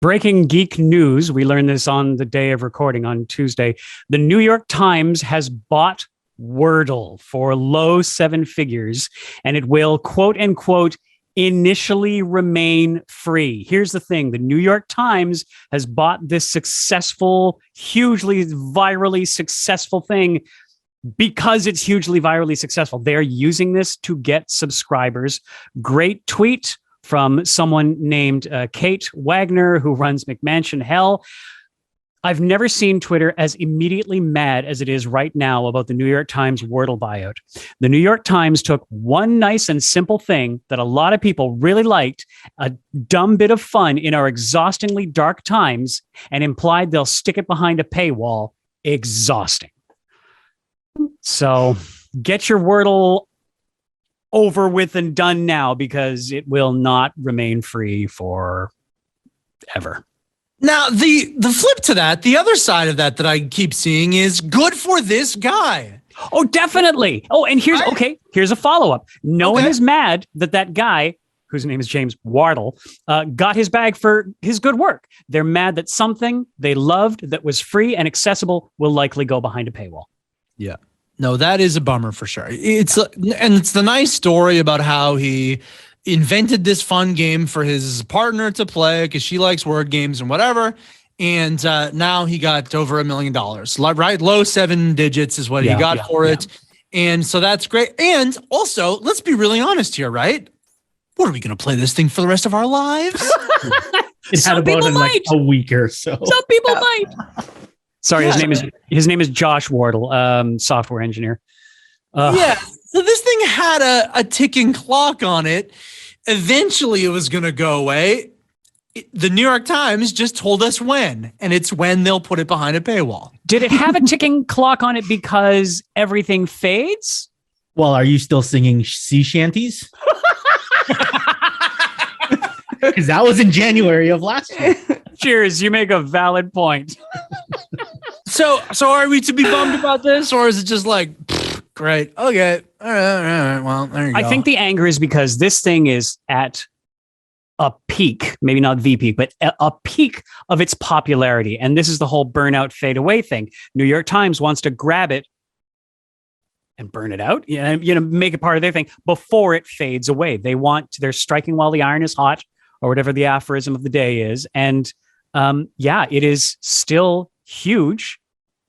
Breaking geek news. We learned this on the day of recording on Tuesday. The New York Times has bought Wordle for low seven figures, and it will, quote unquote, initially remain free. Here's the thing. The New York Times has bought this successful, hugely virally successful thing because it's hugely virally successful. They're using this to get subscribers. Great tweet from someone named Kate Wagner, who runs McMansion Hell. I've never seen Twitter as immediately mad as it is right now about the New York Times Wordle buyout. The New York Times took one nice and simple thing that a lot of people really liked, a dumb bit of fun in our exhaustingly dark times, and implied they'll stick it behind a paywall. Exhausting. So get your Wordle over with and done now, because it will not remain free for ever. Now, the flip to that, the other side of that I keep seeing is good for this guy. Oh, definitely. Oh, and here's a follow-up. No one is mad that guy, whose name is James Wardle, got his bag for his good work. They're mad that something they loved that was free and accessible will likely go behind a paywall. Yeah. No, that is a bummer for sure. It's the nice story about how he invented this fun game for his partner to play because she likes word games and whatever. And now he got over $1 million, right? Low seven digits is what he got for it. And so that's great. And also, let's be really honest here, right? What are we going to play this thing for the rest of our lives? It had about in like a week or so. Some people might. Sorry, his name is Josh Wardle, software engineer. Yeah. So this thing had a ticking clock on it. Eventually, it was going to go away. The New York Times just told us when, and it's when they'll put it behind a paywall. Did it have a ticking clock on it because everything fades? Well, are you still singing sea shanties? Because that was in January of last year. Cheers, you make a valid point. So are we to be bummed about this, or is it just like, great, okay, all right, well, there you go. I think the anger is because this thing is at a peak, maybe not the peak, but a peak of its popularity. And this is the whole burnout fade away thing. New York Times wants to grab it and burn it out, make it part of their thing before it fades away. They're striking while the iron is hot, or whatever the aphorism of the day is. And it is still huge.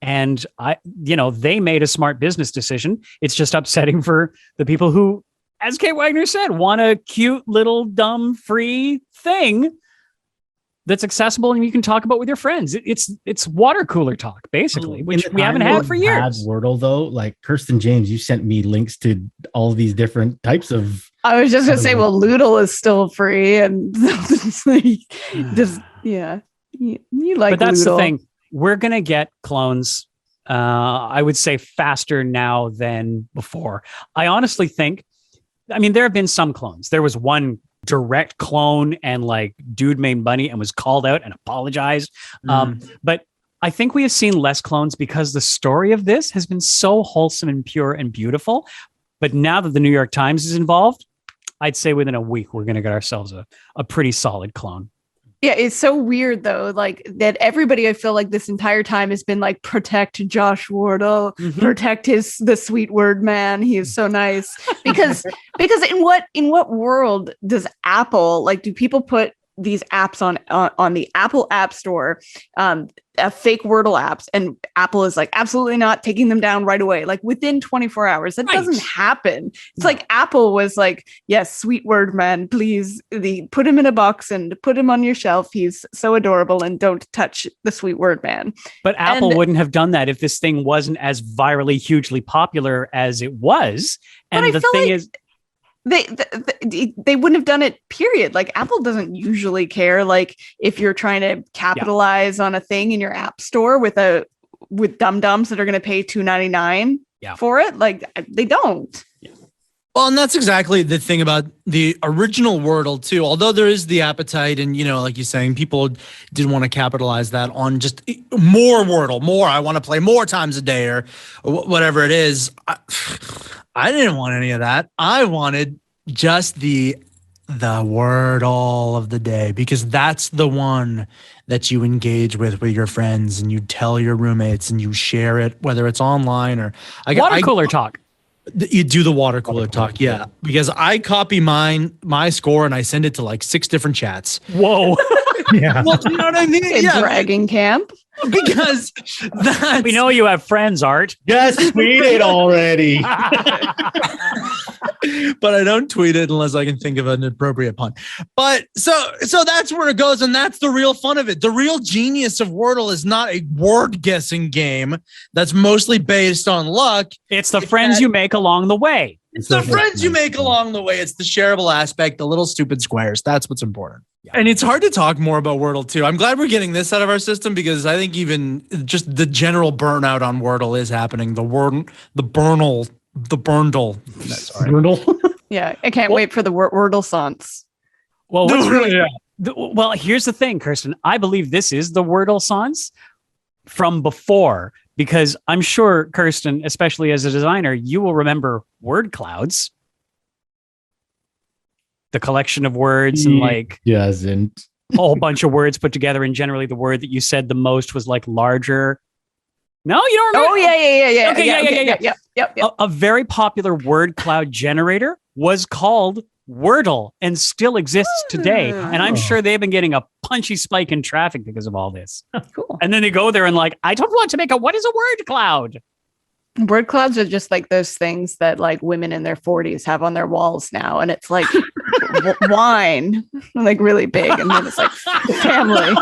And they made a smart business decision. It's just upsetting for the people who, as Kate Wagner said, want a cute little dumb free thing that's accessible and you can talk about with your friends. It's water cooler talk, basically, which we haven't had for years. Wordle, though, like Kirsten James, you sent me links to all of these different types of. I was just gonna say, well, Loodle is still free, and you like. But that's Loodle. the thing. We're gonna get clones. I would say faster now than before. I honestly think. I mean, there have been some clones. There was one direct clone, and like dude made money and was called out and apologized. But I think we have seen less clones because the story of this has been so wholesome and pure and beautiful. But now that the New York Times is involved, I'd say within a week, we're going to get ourselves a pretty solid clone. Yeah, it's so weird though, like that everybody I feel like this entire time has been like, protect Josh Wardle, protect the sweet word man. He is so nice. Because in what world does Apple, like, do people put these apps on the Apple App Store, fake Wordle apps, and Apple is like, absolutely not, taking them down right away, like within 24 hours. That doesn't happen. It's like Apple was like, yes, sweet word man, please put him in a box and put him on your shelf. He's so adorable, and don't touch the sweet word man. But Apple wouldn't have done that if this thing wasn't as virally hugely popular as it was. And the thing is, they wouldn't have done it, period. Like, Apple doesn't usually care, like, if you're trying to capitalize on a thing in your app store with dum-dums that are going to pay $2.99 for it. Like, they don't. Well, and that's exactly the thing about the original Wordle too. Although there is the appetite, and like you're saying, people did want to capitalize that on just more Wordle, more. I want to play more times a day, or whatever it is. I didn't want any of that. I wanted just the the word all of the day, because that's the one that you engage with your friends and you tell your roommates and you share it, whether it's online or Water cooler talk. You do the water cooler talk, yeah. Because I copy my score and I send it to like 6 different chats. Whoa. Yeah. Well, you know what I mean? In dragging camp. Because that's We know you have friends, Art. Just tweet it already. but I don't tweet it unless I can think of an appropriate pun. But so that's where it goes, and that's the real fun of it. The real genius of Wordle is not a word guessing game that's mostly based on luck. It's the friends you make along the way. It's the friends you make along the way. It's the shareable aspect, the little stupid squares. That's what's important. And it's hard to talk more about Wordle too. I'm glad we're getting this out of our system because I think even just the general burnout on Wordle is happening. The Burndle. Sorry. Wordle. Yeah, I can't wait for the Wordle sans. Well, what's really, well, here's the thing, Kirsten. I believe this is the Wordle sans from before, because I'm sure, Kirsten, especially as a designer, you will remember word clouds. The collection of words and like doesn't a whole bunch of words put together, and generally the word that you said the most was like larger. No, you don't remember? Oh yeah. Okay, yeah. Yep. A very popular word cloud generator was called Wordle and still exists today. And I'm sure they've been getting a punchy spike in traffic because of all this. Cool. And then they go there and like, I don't want to make what is a word cloud? Word clouds are just like those things that like women in their 40s have on their walls now, and it's like wine, like really big, and then it's like family.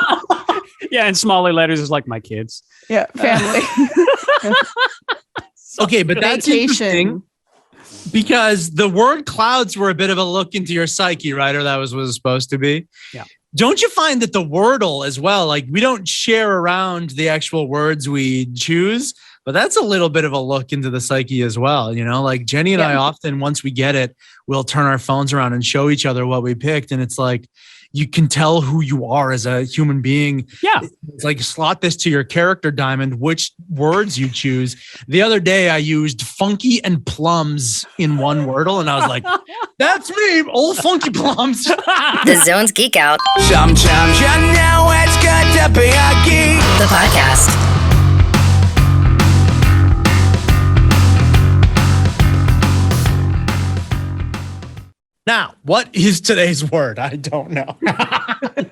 Yeah, and smaller letters is like my kids. Yeah, family. Okay, but that's interesting because the word clouds were a bit of a look into your psyche, right? Or that was what it was supposed to be. Yeah. Don't you find that the Wordle as well, like we don't share around the actual words we choose, but that's a little bit of a look into the psyche as well. You know, like Jenny and I often, once we get it, we'll turn our phones around and show each other what we picked. And it's like, you can tell who you are as a human being. Yeah. It's like slot this to your character diamond, which words you choose. The other day I used funky and plums in one Wordle. And I was like, that's me, old funky plums. The Zone's Geek Out. Sometimes you know it's good to be a geek. The podcast. Now, what is today's word? I don't know.